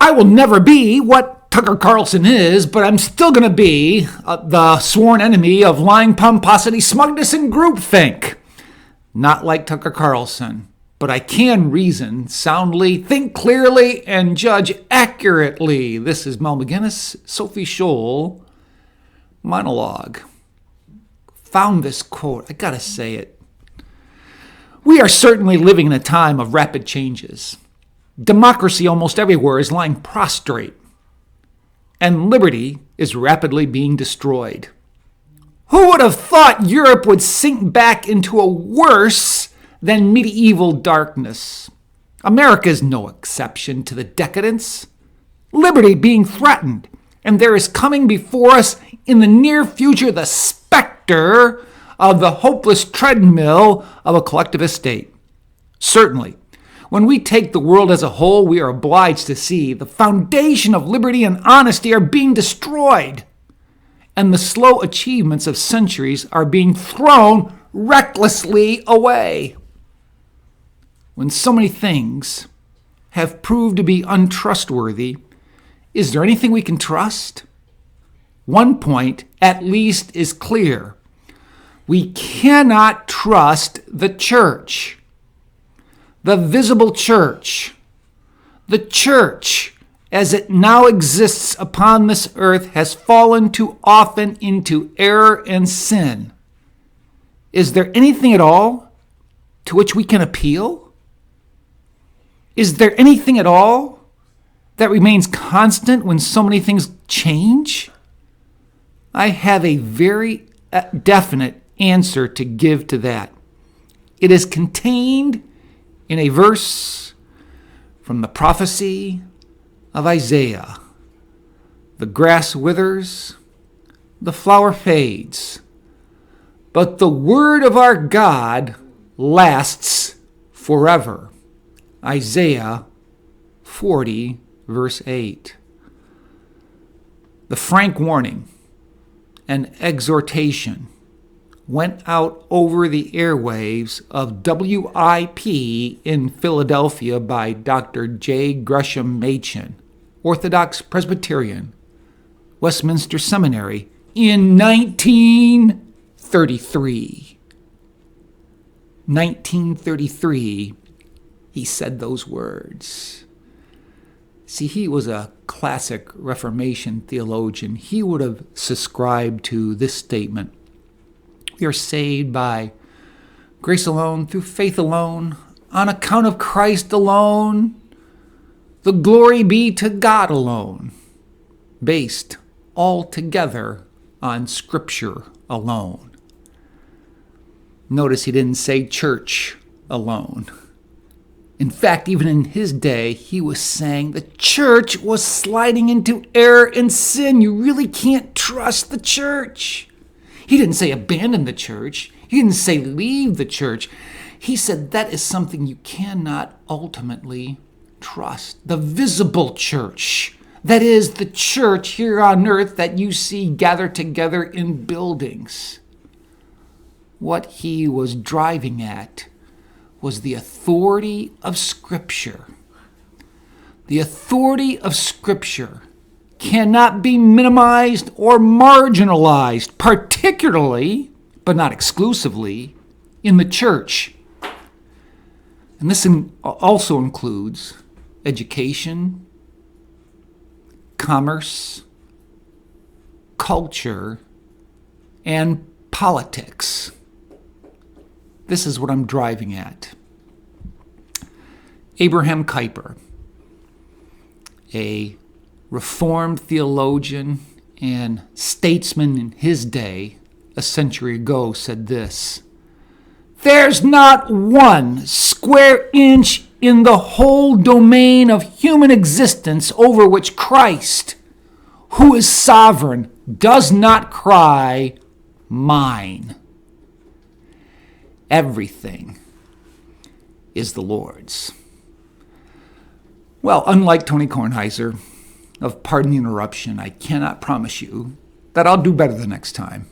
I will never be what Tucker Carlson is, but I'm still going to be the sworn enemy of lying, pomposity, smugness, and groupthink. Not like Tucker Carlson, but I can reason soundly, think clearly, and judge accurately. This is Mel McGinnis, Sophie Scholl Monologue. Found this quote. I gotta say it. We are certainly living in a time of rapid changes. Democracy almost everywhere is lying prostrate, and liberty is rapidly being destroyed. Who would have thought Europe would sink back into a worse than medieval darkness? America is no exception to the decadence. Liberty being threatened, and there is coming before us in the near future the specter of the hopeless treadmill of a collectivist state. Certainly, when we take the world as a whole, we are obliged to see the foundation of liberty and honesty are being destroyed, and the slow achievements of centuries are being thrown recklessly away. When so many things have proved to be untrustworthy, is there anything we can trust? One point, at least, is clear. We cannot trust the church. The visible church. The church, as it now exists upon this earth, has fallen too often into error and sin. Is there anything at all to which we can appeal? Is there anything at all that remains constant when so many things change? I have a very definite answer to give to that. It is contained in a verse from the prophecy of Isaiah. The grass withers, the flower fades, but the word of our God lasts forever. Isaiah 40, verse 8. The frank warning and exhortation went out over the airwaves of WIP in Philadelphia by Dr. J. Gresham Machen, Orthodox Presbyterian, Westminster Seminary, in 1933. 1933, he said those words. See, he was a classic Reformation theologian. He would have subscribed to this statement. We are saved by grace alone, through faith alone, on account of Christ alone. The glory be to God alone, based altogether on Scripture alone. Notice he didn't say church alone. In fact, even in his day, he was saying the church was sliding into error and sin. You really can't trust the church. He didn't say abandon the church. He didn't say leave the church. He said that is something you cannot ultimately trust. The visible church, that is the church here on earth that you see gathered together in buildings. What he was driving at was the authority of Scripture. The authority of Scripture cannot be minimized or marginalized, particularly, but not exclusively, in the church. And this also includes education, commerce, culture, and politics. This is what I'm driving at. Abraham Kuyper, a Reformed theologian and statesman in his day, a century ago, said this: "There's not one square inch in the whole domain of human existence over which Christ, who is sovereign, does not cry, 'Mine.' Everything is the Lord's." Well, unlike Tony Kornheiser, of Pardon the Interruption, I cannot promise you that I'll do better the next time.